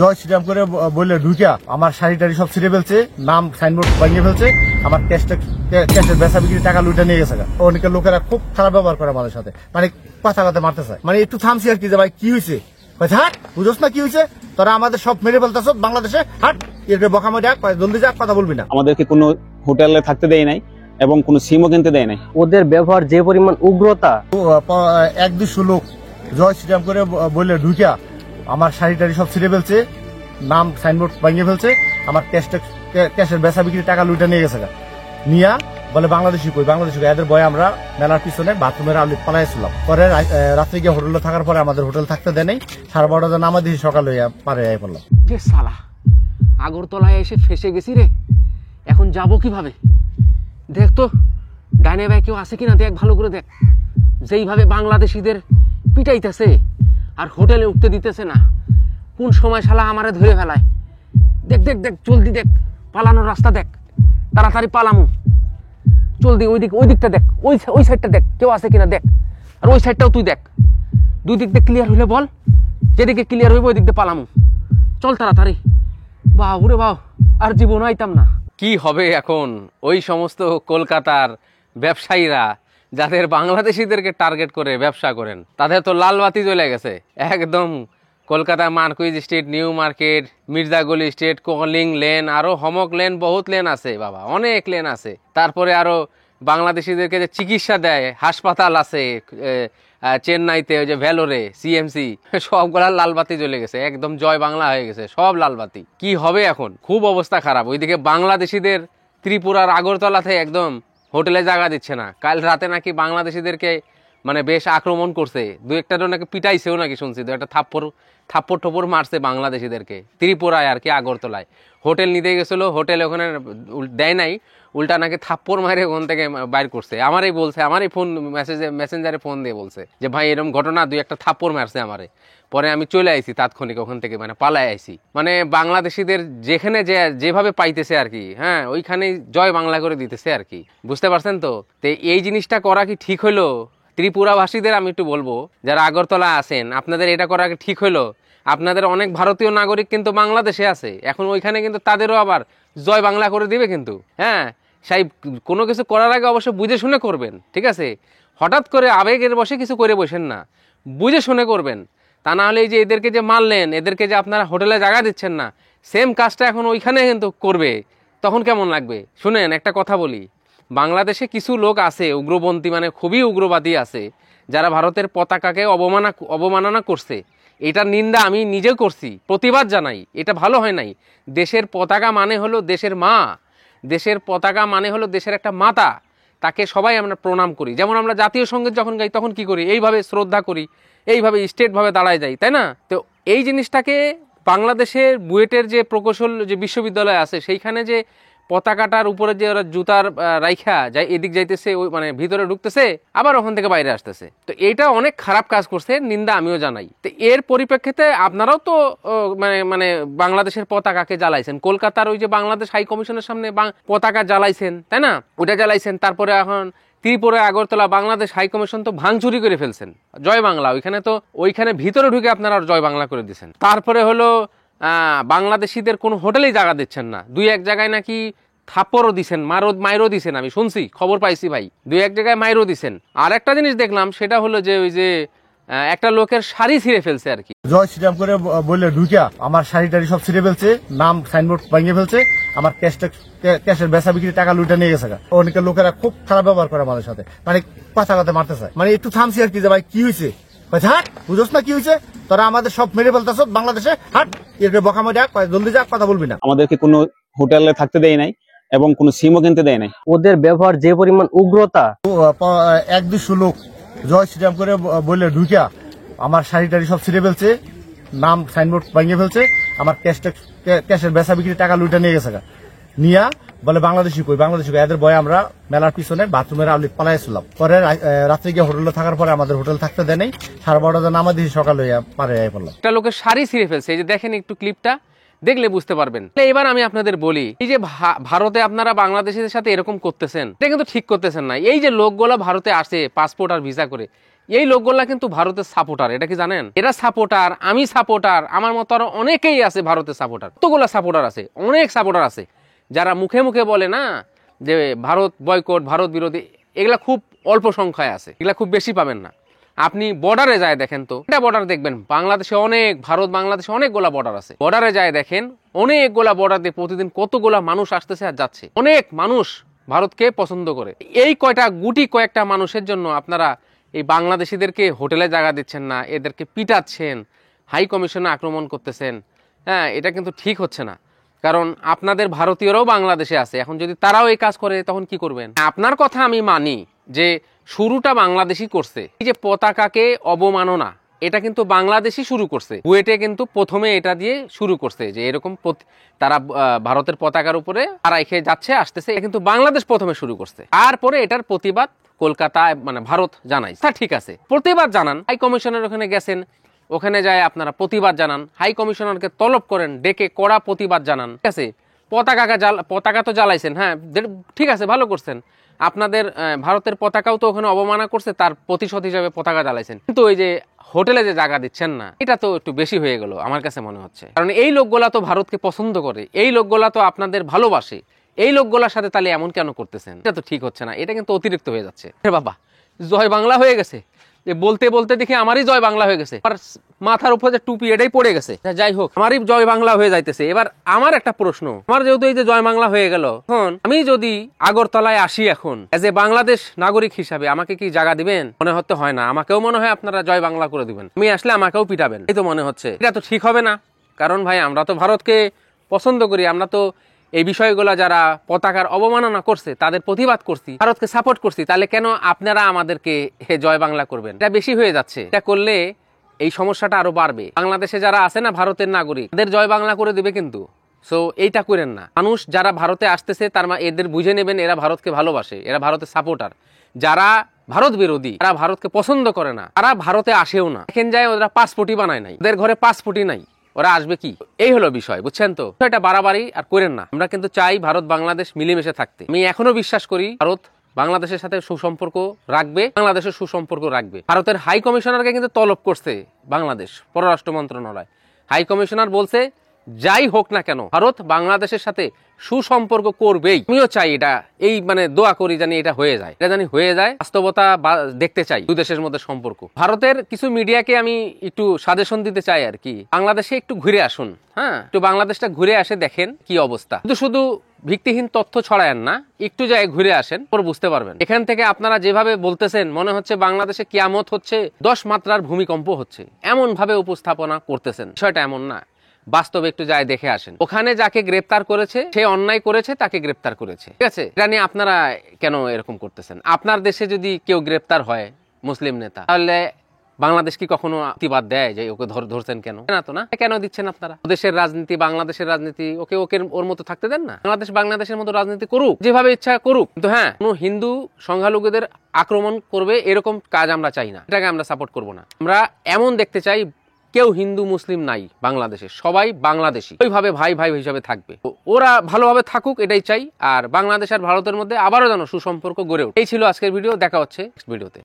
জয় শ্রীরাম করে বললে ঢুকিয়া আমার শাড়ি টাড়ি সব ছিঁড়ে ফেলছে, নাম সাইনবোর্ড ভাঙিয়ে ফেলছে, আমার ক্যাশের বেচা বিক্রি টাকা লুটে নিয়ে গেছে। অনেকের লোকেরা খুব খারাপ ব্যবহার করে আমাদের সাথে, মানে কথা কথা মারতে চায়। মানে একটু থামছি আর কি, যে ভাই কি হয়েছে, হাট বুঝোস না কি হয়েছে, তোরা আমাদের সব মেরে ফেলতেছ বাংলাদেশে, হাট এর বকামে ডাক, জলদি যা, কথা বলবি না। আমাদেরকে কোনো হোটেলে থাকতে দেয় নাই এবং কোনো সিমও কিনতে দেয় নাই। ওদের ব্যবহার যে পরিমাণ উগ্রতা, 1-200 লোক জয় শ্রীরাম করে বললে ঢুকিয়া আমার শাড়ি টাড়ি সব ছিঁড়ে ফেলছে, নাম সাইনবোর্ড ভাঙিয়ে ফেলছে, আমার ক্যাশের বেচা বিক্রি টাকা লুটে নিয়ে গেছে। নিয়া বলে বাংলাদেশি কই, বাংলাদেশি কই, এদের ভয়ে আমরা মেলার পিছনে বাথরুমের আউলি পালাইছিলাম। পরে রাত্রে গিয়ে হোটেলে থাকার পরে আমাদের হোটেল থাকতে দেয় নাই। 12:30 নামা দিয়েছি, সকালে পারে পড়লাম। যে সালা আগরতলায় এসে ফেসে গেছি রে, এখন যাব কিভাবে? দেখ তো ডাইনে ভাই কেউ আছে কিনা, দেখ ভালো করে দেখ। যেইভাবে বাংলাদেশিদের পিটাইতেছে আর হোটেলে উঠতে দিতেছে না, কোন সময় শালা আমারে ধরে ফেলায়। দেখ দেখ দেখ, জলদি দেখ, পালানোর রাস্তা দেখ, তাড়াতাড়ি পালামু, জলদি। ওই দিকটা দেখ, ওই সাইডটা দেখ কেউ আছে কিনা দেখ, আর ওই সাইডটাও তুই দেখ। দুই দিক দিয়ে ক্লিয়ার হইলে বল, যেদিকে ক্লিয়ার হইব ওই দিক দিয়ে পালামু, চল তাড়াতাড়ি। বাহ উরে বাহ, আর জীবন আইতাম না। কি হবে এখন ওই সমস্ত কলকাতার ব্যবসায়ীরা যাদের বাংলাদেশিদেরকে টার্গেট করে ব্যবসা করেন, তাদের তো লাল বাতি জ্বলে গেছে একদম। Kolkata Marquis street, new market, মির্জাগলি street, calling lane, আরো হমক লেন, বহুত লেন আছে বাবা, অনেক লেন আছে। তারপরে আরো বাংলাদেশিদেরকে যে চিকিৎসা দেয় হাসপাতাল আছে চেন্নাইতে, ওই যে ভেলোরে সিএমসি, সবগুলা লালবাতি জ্বলে গেছে, একদম জয় বাংলা হয়ে গেছে, সব লালবাতি। কি হবে এখন? খুব অবস্থা খারাপ। ওইদিকে বাংলাদেশিদের ত্রিপুরার আগরতলাতে একদম হোটেলে জায়গা দিচ্ছে না। কাল রাতে নাকি বাংলাদেশিদেরকে মানে বেশ আক্রমণ করছে, দু একটারও নাকি পিটাইছেও নাকি শুনছি, দু একটা থাপ্পড় ঠোপড় মারছে বাংলাদেশিদেরকে ত্রিপুরায় আর কি, আগরতলায়। হোটেল নিতে গেছিল, হোটেল ওখানে দেয় নাই, উল্টা নাকি থাপ্পড় মারে ওখান থেকে বাইর করছে। আমারই বলছে, আমারই ফোন মেসেঞ্জারে ফোন দিয়ে বলছে যে ভাই এরকম ঘটনা, দুই একটা থাপ্পড় মারছে আমারে। পরে আমি চলে আইছি তাৎক্ষণিক ওখান থেকে, মানে পালাই আইছি। মানে বাংলাদেশিদের যেখানে যেভাবে পাইতেছে আর কি, হ্যাঁ ওইখানেই জয় বাংলা করে দিতেছে আর কি, বুঝতে পারছেন তো? এই জিনিসটা করা কি ঠিক হইলো? ত্রিপুরাবাসীদের আমি একটু বলবো, যারা আগরতলা আছেন, আপনাদের এটা করা কি ঠিক হইলো? আপনাদের অনেক ভারতীয় নাগরিক কিন্তু বাংলাদেশে আছে, এখন ওইখানে কিন্তু তাদেরও আবার জয় বাংলা করে দিবে কিন্তু। হ্যাঁ, সেই কোনো কিছু করার আগে অবশ্যই বুঝে শুনে করবেন, ঠিক আছে? হঠাৎ করে আবেগের বসে কিছু করে বসেন না, বুঝে শুনে করবেন। তা না হলে এই যে এদেরকে যে মারলেন, এদেরকে যে আপনারা হোটেলে জায়গা দিচ্ছেন না, সেম কাজটা এখন ওইখানে কিন্তু করবে, তখন কেমন লাগবে? শুনেন একটা কথা বলি, বাংলাদেশে কিছু লোক আছে উগ্রপন্থী, মানে খুবই উগ্রবাদী আছে, যারা ভারতের পতাকাকে অবমাননা করছে। এটার নিন্দা আমি নিজেও করছি, প্রতিবাদ জানাই, এটা ভালো হয় নাই। দেশের পতাকা মানে হলো দেশের মা, দেশের পতাকা মানে হলো দেশের একটা মাতা, তাকে সবাই আমরা প্রণাম করি। যেমন আমরা জাতীয় সঙ্গীত যখন গাই তখন কি করি? এইভাবে শ্রদ্ধা করি, এইভাবে স্টেটভাবে দাঁড়ায় যাই, তাই না? তো এই জিনিসটাকে বাংলাদেশের বুয়েটের যে প্রকৌশল যে বিশ্ববিদ্যালয় আছে, সেইখানে যে পতাকাটার উপরে যে ওরা জুতার রাইখা যায়, এদিক যাইতেছে, ওই মানে ভিতরে ঢুকতেছে, আবার ওখান থেকে বাইরে আসতেছে। তো এটা অনেক খারাপ কাজ করছে, নিন্দা আমিও জানাই। তো এর পরিপ্রেক্ষিতে আপনারাও তো মানে বাংলাদেশের পতাকাকে জ্বালাইছেন, কলকাতার ওই যে বাংলাদেশ হাই কমিশনের সামনে পতাকা জ্বালাইছেন, তাই না? ওটা জ্বালাইছেন। তারপরে এখন ত্রিপুরায় আগরতলা বাংলাদেশ হাই কমিশন তো ভাঙচুরি করে ফেলছেন জয় বাংলা, ওইখানে ভিতরে ঢুকে আপনারা জয় বাংলা করে দিচ্ছেন। তারপরে হলো বাংলাদেশিদের কোনো হোটেলেই জায়গা দিচ্ছেন না, দুই এক জায়গায় নাকি থাপ্পড়ও দিছেন, মাইরও দিছেন, আমি শুনছি, খবর পাইছি ভাই, দুই এক জায়গায় মাইরও দিছেন। আর একটা জিনিস দেখলাম, সেটা হলো যে ওই যে একটা লোকের শাড়ি ছিঁড়ে ফেলছে আর কি। জয় শ্রীরাম করে বললে ঢুকিয়া আমার শাড়ি টাড়ি সব ছিঁড়ে ফেলছে, নাম সাইনবোর্ড ভাঙিয়ে ফেলছে, আমার ক্যাশের বেচা বিক্রি টাকা লুটে নিয়ে গেছে। অনেকের লোকেরা খুব খারাপ ব্যবহার করে আমাদের সাথে, মানে কথা কথা মারতে চায়। মানে একটু থামছি আর কি, যে ভাই কি হয়েছে, হাট বুঝোস না কি হয়েছে, তোরা আমাদের সব মেরে ফেলতেছ বাংলাদেশে, হাট এর বকামে ডাক, জলদি যা, কথা বলবি না। আমাদেরকে কোনো হোটেলে থাকতে দেয় নাই এবং কোনো সিমও কিনতে দেয় নাই। ওদের ব্যবহার যে পরিমাণ উগ্রতা, 1-200 লোক জয় শ্রীরাম করে বললে ঢুকিয়া আমার শাড়ি টাড়ি সব ছিঁড়ে ফেলছে, নাম সাইনবোর্ড ভাঙিয়ে ফেলছে, আমার ক্যাশের বেচা বিক্রি টাকা লুটে নিয়ে গেছে। নিয়া বলে বাংলাদেশি কই, বাংলাদেশি কই, এদের ভয়ে আমরা মেলার পিছনে বাথরুমের আউলি পালাইছিলাম। পরে রাত্রে গিয়ে হোটেলে থাকার পরে আমাদের হোটেল থাকতে দেয় নাই। 12:30 নামা দিয়েছি, সকালে পারে পড়লাম। একটা লোকের শাড়ি ছিঁড়ে ফেলছে, এই যে দেখেন একটু ক্লিপটা, দেখলে বুঝতে পারবেন। এবার আমি আপনাদের বলি, এই যে ভারতে আপনারা বাংলাদেশিদের সাথে এরকম করতেছেন, এটা কিন্তু ঠিক করতেছেন না। এই যে লোকগুলো ভারতে আসে পাসপোর্ট আর ভিসা করে, এই লোকগুলা কিন্তু ভারতের সাপোর্টার, এটা কি জানেন? এরা সাপোর্টার, আমি সাপোর্টার, আমার মতো আরো অনেকেই আছে ভারতের সাপোর্টার। কতগুলা সাপোর্টার আছে, অনেক সাপোর্টার আছে, যারা মুখে মুখে বলে না যে ভারত বয়কট, ভারত বিরোধী, এগুলা খুব অল্প সংখ্যায় আছে, এগুলা খুব বেশি পাবেন না। আপনি বর্ডারে যায় দেখেন তো, এটা বর্ডার দেখবেন বাংলাদেশে অনেক, ভারত বাংলাদেশে অনেকগুলা বর্ডার আছে, বর্ডারে যায় দেখেন অনেকগুলা বর্ডার দিয়ে প্রতিদিন কতগুলা মানুষ আসতেছে আর যাচ্ছে। অনেক মানুষ ভারতকে পছন্দ করে। এই কয়েকটা মানুষের জন্য আপনারা এই বাংলাদেশিদেরকে হোটেলে জায়গা দিচ্ছেন না, এদেরকে পিটাচ্ছেন, হাই কমিশনে আক্রমণ করতেছেন। হ্যাঁ, এটা কিন্তু ঠিক হচ্ছে না, কারণ আপনাদের ভারতীয়রাও বাংলাদেশে আছে। এখন যদি তারাও এই কাজ করে তখন কি করবেন? আপনার কথা আমি মানি যে শুরুটা বাংলাদেশই করছে। এই যে পতাকাকে অবমাননা, এটা কিন্তু বাংলাদেশই শুরু করছে। বুয়েটে কিন্তু প্রথমে এটা দিয়ে শুরু করছে যে এরকম তারা ভারতের পতাকার উপরে আড়াই খেয়ে যাচ্ছে আসতেছে, এটা কিন্তু বাংলাদেশ প্রথমে শুরু করছে। তারপরে এটার প্রতিবাদ কলকাতায় মানে ভারত জানাই। তা ঠিক আছে, প্রতিবাদ জানান, হাই কমিশনের ওখানে গেছেন, ওখানে যায় আপনারা প্রতিবাদ জানান, হাই কমিশনারকে তলব করেন, ডেকে কড়া প্রতিবাদ জানান। ঠিক আছে, পতাকা তো জ্বালাইছেন, হ্যাঁ ঠিক আছে, ভালো করছেন। আপনাদের ভারতের পতাকাও তো ওখানে অবমাননা করছে, তার প্রতিশোধ হিসাবে পতাকা জ্বালাইছেন। কিন্তু ওই যে হোটেলে যে জায়গা দিচ্ছেন না, এটা তো একটু বেশি হয়ে গেল আমার কাছে মনে হচ্ছে। কারণ এই লোকগুলা তো ভারতকে পছন্দ করে, এই লোকগুলা তো আপনাদের ভালোবাসে, এই লোকগুলার সাথে তাহলে এমন কেন করতেছেন? এটা তো ঠিক হচ্ছে না, এটা কিন্তু অতিরিক্ত হয়ে যাচ্ছে। বাবা, জয় বাংলা হয়ে গেছে, যে বলতে বলতে দেখি আমারই জয় বাংলা হয়ে গেছে, আর মাথার উপর যে টুপি এটাই পড়ে গেছে। যাই হোক, আমারই জয় বাংলা হয়ে যাইতেছে। এবার আমার একটা প্রশ্ন, আমার যেহেতু এই যে জয় বাংলা হয়ে গেল, এখন আমি যদি আগরতলায় আসি এখন এজ এ বাংলাদেশ নাগরিক হিসাবে, আমাকে কি জায়গা দিবেন? মনে হতে হয় না, আমাকেও মনে হয় আপনারা জয় বাংলা করে দিবেন। আমি আসলে আমাকেও পিটাবেন, এই তো মনে হচ্ছে। এটা তো ঠিক হবে না, কারণ ভাই আমরা তো ভারতকে পছন্দ করি, আমরা তো এই বিষয়গুলো যারা পতাকার অবমাননা করছে তাদের প্রতিবাদ করছি, ভারতকে সাপোর্ট করছি, তাহলে কেন আপনারা আমাদেরকে জয় বাংলা করবেন? এটা বেশি হয়ে যাচ্ছে। এটা করলে এই সমস্যাটা আরো বাড়বে। বাংলাদেশে যারা আছে না ভারতের নাগরিক, তাদের জয় বাংলা করে দিবে কিন্তু। সো এইটা করেন না। মানুষ যারা ভারতে আসতেছে তার এদের বুঝে নেবেন এরা ভারতকে ভালোবাসে, এরা ভারতের সাপোর্টার। যারা ভারত বিরোধী, তারা ভারতকে পছন্দ করে না, তারা ভারতে আসেও না। এখানে যায় ওরা পাসপোর্টই বানায় নাই, ওদের ঘরে পাসপোর্টই নাই, ওরা আসবে কি? এই হলো বিষয়, বুঝছেন তো? এটা বাড়াবাড়ি আর করেন না। আমরা কিন্তু চাই ভারত বাংলাদেশ মিলেমিশে থাকতে। আমি এখনো বিশ্বাস করি ভারত বাংলাদেশের সাথে সুসম্পর্ক রাখবে, বাংলাদেশের সুসম্পর্ক রাখবে। ভারতের হাই কমিশনারকে কিন্তু তলব করছে বাংলাদেশ পররাষ্ট্র মন্ত্রণালয়। হাই কমিশনার বলছে যাই হোক না কেন ভারত বাংলাদেশের সাথে সুসম্পর্ক করবেই। আমিও চাই এটা, এই মানে দোয়া করি জানি এটা হয়ে যায়, এটা জানি হয়ে যায়, বাস্তবতা দেখতে চাই দুই দেশের মধ্যে সম্পর্ক। ভারতের কিছু মিডিয়াকে আমি একটু সাজেশন দিতে চাই আর কি, বাংলাদেশে একটু ঘুরে আসুন। হ্যাঁ, একটু বাংলাদেশটা ঘুরে আসে দেখেন কি অবস্থা। শুধু ভিত্তিহীন তথ্য ছড়ায়েন না, একটু জায়গায় ঘুরে আসেন, পরে বুঝতে পারবেন। এখান থেকে আপনারা যেভাবে বলতেছেন মনে হচ্ছে বাংলাদেশে কিয়ামত হচ্ছে, 10 মাত্রার ভূমিকম্প হচ্ছে, এমন ভাবে উপস্থাপনা করতেছেন। বিষয়টা এমন না, বাস্তবে একটু যায় দেখে আসেন। ওখানে যাকে গ্রেপ্তার করেছে সে অন্যায় করেছে, তাকে গ্রেপ্তার করেছে, ঠিক আছে? এটা নিয়ে আপনারা কেন এরকম করতেছেন? আপনার দেশে যদি কেউ গ্রেপ্তার হয় মুসলিম নেতা, তাহলে বাংলাদেশ কি কখনো প্রতিবাদ দেয় যে ওকে ধরছেন কেন? না তো, না কেন দিচ্ছেন আপনারা? দেশের রাজনীতি, বাংলাদেশের রাজনীতি, ওকে ওর মতো থাকতে দেন না। বাংলাদেশের মতো রাজনীতি করুক, যেভাবে ইচ্ছা করুক, কিন্তু হ্যাঁ, কোনো হিন্দু সংখ্যালঘুদের আক্রমণ করবে এরকম কাজ আমরা চাই না, এটাকে আমরা সাপোর্ট করব না। আমরা এমন দেখতে চাই কেউ হিন্দু মুসলিম নাই বাংলাদেশে, সবাই বাংলাদেশি, ওইভাবে ভাই ভাই হিসাবে থাকবে। ওরা ভালোভাবে থাকুক, এটাই চাই। আর বাংলাদেশ আর ভারতের মধ্যে আবারও যেন সুসম্পর্ক গড়ে ওঠে। এই ছিল আজকের ভিডিও, দেখা হচ্ছে নেক্সট ভিডিওতে।